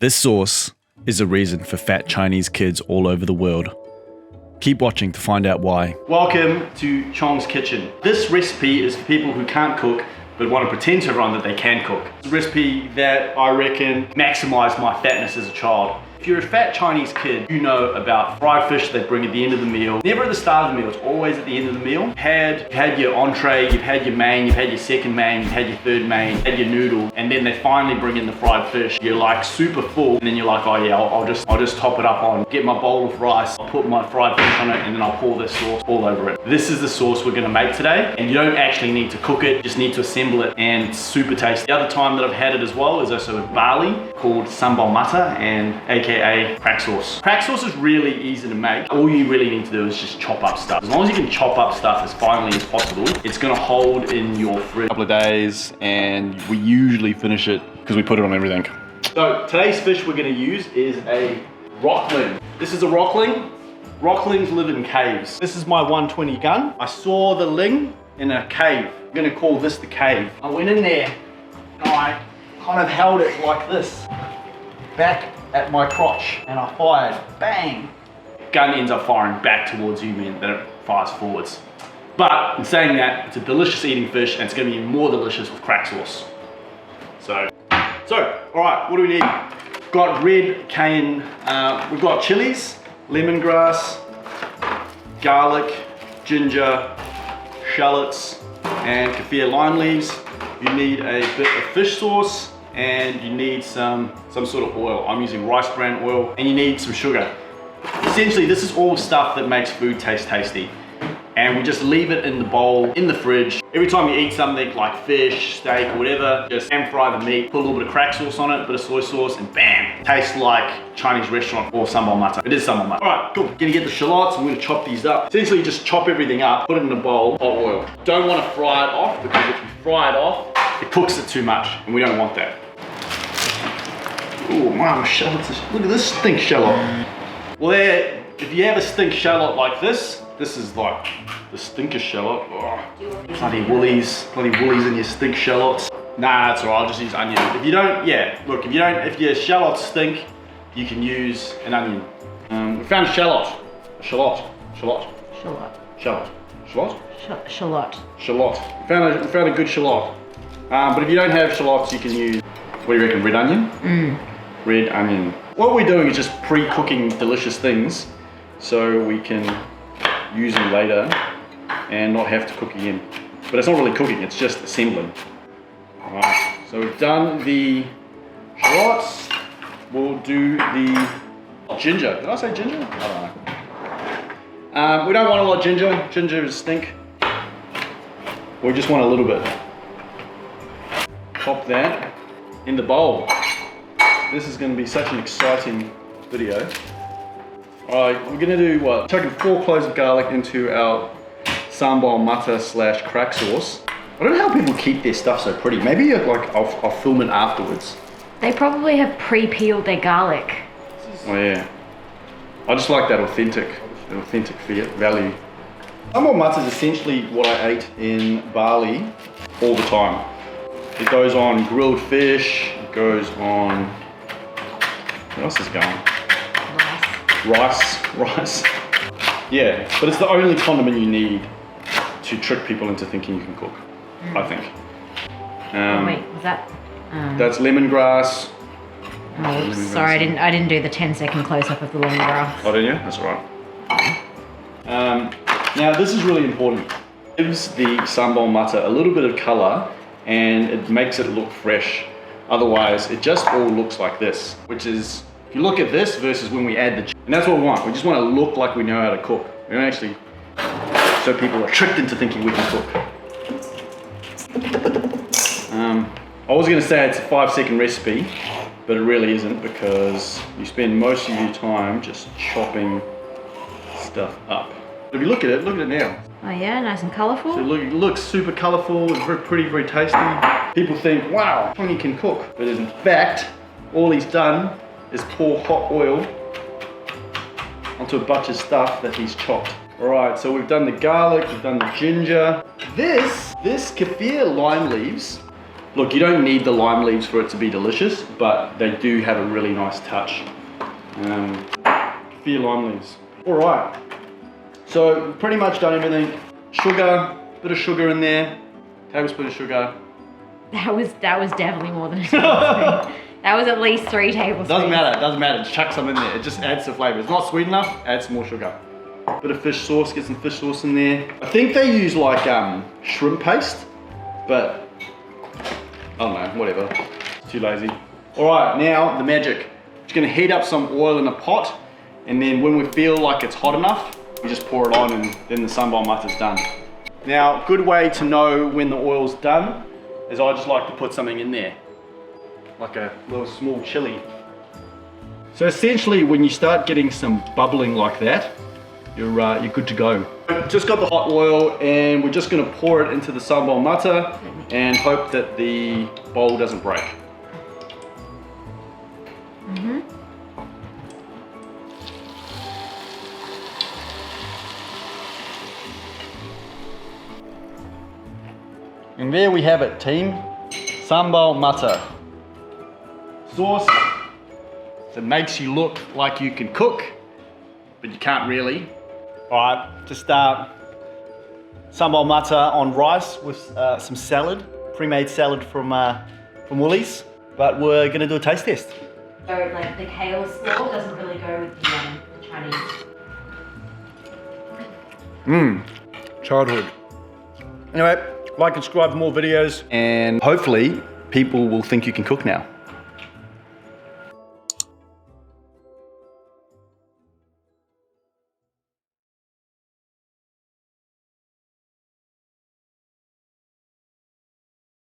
This sauce is a reason for fat Chinese kids all over the world. Keep watching to find out why. Welcome to Chong's Kitchen. This recipe is for people who can't cook but want to pretend to everyone that they can cook. It's a recipe that I reckon maximized my fatness as a child. If you're a fat Chinese kid, you know about fried fish they bring at the end of the meal. Never at the start of the meal, it's always at the end of the meal. You've had your entree, you've had your main, you've had your second main, you've had your third main, you've had your noodle, and then they finally bring in the fried fish. You're like super full, and then you're like, oh yeah, I'll just top it up on, get my bowl of rice, I'll put my fried fish on it, and then I'll pour this sauce all over it. This is the sauce we're gonna make today, and you don't actually need to cook it, you just need to assemble it, and it's super tasty. The other time that I've had it as well is also with barley, called sambal mata, and AKA crack sauce. Crack sauce is really easy to make. All you really need to do is just chop up stuff. As long as you can chop up stuff as finely as possible, it's gonna hold in your fridge a couple of days, and we usually finish it because we put it on everything. So today's fish we're gonna use is a rockling. This is a rockling. Rocklings live in caves. This is my 120 gun. I saw the ling in a cave. I'm gonna call this the cave. I went in there and I kind of held it like this, back at my crotch, and I fired, bang. Gun ends up firing back towards you, man, then it fires forwards. But in saying that, it's a delicious eating fish, and it's gonna be more delicious with crack sauce. So, all right, what do we need? We've got red cayenne, we've got chilies, lemongrass, garlic, ginger, shallots, and kaffir lime leaves. You need a bit of fish sauce, and you need some sort of oil. I'm using rice bran oil, and you need some sugar. Essentially, this is all stuff that makes food taste tasty. And we just leave it in the bowl, in the fridge. Every time you eat something like fish, steak, or whatever, just pan fry the meat, put a little bit of crack sauce on it, a bit of soy sauce, and bam! Tastes like Chinese restaurant or sambal mata. It is sambal mata. All right, cool. Gonna get the shallots, and we're gonna chop these up. Essentially, just chop everything up, put it in a bowl, hot oil. Don't wanna fry it off, because if you fry it off, it cooks it too much, and we don't want that. Oh, man, shallots. Look at this stink shallot. Well, if you have a stink shallot like this is like the stinker shallot. Oh, bloody woolies in your stink shallots. Nah, that's all right, I'll just use onion. If you don't, yeah, look, if your shallots stink, you can use an onion. We found a shallot. Shallot. We found a good shallot. But if you don't have shallots, you can use, what do you reckon, red onion? Red onion. What we're doing is just pre-cooking delicious things so we can use them later and not have to cook again. But it's not really cooking, it's just assembling. Alright, so we've done the shallots. We'll do the ginger. Did I say ginger? I don't know. We don't want a lot of ginger. Ginger is stink. We just want a little bit. Pop that in the bowl. This is going to be such an exciting video. Alright, we're going to do what? Chucking 4 cloves of garlic into our sambal mata / crack sauce. I don't know how people keep their stuff so pretty. Maybe like I'll film it afterwards. They probably have pre-peeled their garlic. Oh yeah. I just like that authentic value. Sambal mata is essentially what I ate in Bali all the time. It goes on grilled fish, it goes on, what else is going? Rice. Yeah, but it's the only condiment you need to trick people into thinking you can cook, I think. Wait, was that? That's lemongrass. Oh, oops, sorry, I didn't do the 10-second close-up of the lemongrass. Oh, didn't you? That's all right. Now, this is really important. It gives the sambal mata a little bit of color, and it makes it look fresh. Otherwise, it just all looks like this, which is, if you look at this versus when we add the and that's what we want. We just want to look like we know how to cook. We don't actually, so people are tricked into thinking we can cook. I was going to say it's a 5-second recipe, but it really isn't, because you spend most of your time just chopping stuff up. If you look at it now. Oh yeah, nice and colourful. So it looks super colourful, it's very pretty, very tasty. People think, wow, Tony can cook. But in fact, all he's done is pour hot oil onto a bunch of stuff that he's chopped. All right, so we've done the garlic, we've done the ginger. This kaffir lime leaves Look, you don't need the lime leaves for it to be delicious, but they do have a really nice touch. For your lime leaves. All right, so we've pretty much done everything. Sugar, bit of sugar in there, tablespoon of sugar. That was definitely more than a tablespoon. That was at least 3 tablespoons. Doesn't matter, just chuck some in there. It just adds to flavor. It's not sweet enough, add some more sugar. Bit of fish sauce, get some fish sauce in there. I think they use like shrimp paste, but I don't know, whatever. It's too lazy. All right, now the magic. Just gonna heat up some oil in a pot, and then when we feel like it's hot enough, we just pour it on and then the sambal mata's done. Now, good way to know when the oil's done is I just like to put something in there, like a little small chili. So essentially, when you start getting some bubbling like that, you're good to go. Just got the hot oil, and we're just gonna pour it into the sambal mata and hope that the bowl doesn't break. And there we have it, team. Sambal mata. Sauce that makes you look like you can cook, but you can't really. All right, just sambal mata on rice with some salad, pre-made salad from Woolies. But we're gonna do a taste test. So like the kale slaw doesn't really go with the Chinese. Childhood. Anyway, like and subscribe for more videos, and hopefully people will think you can cook now.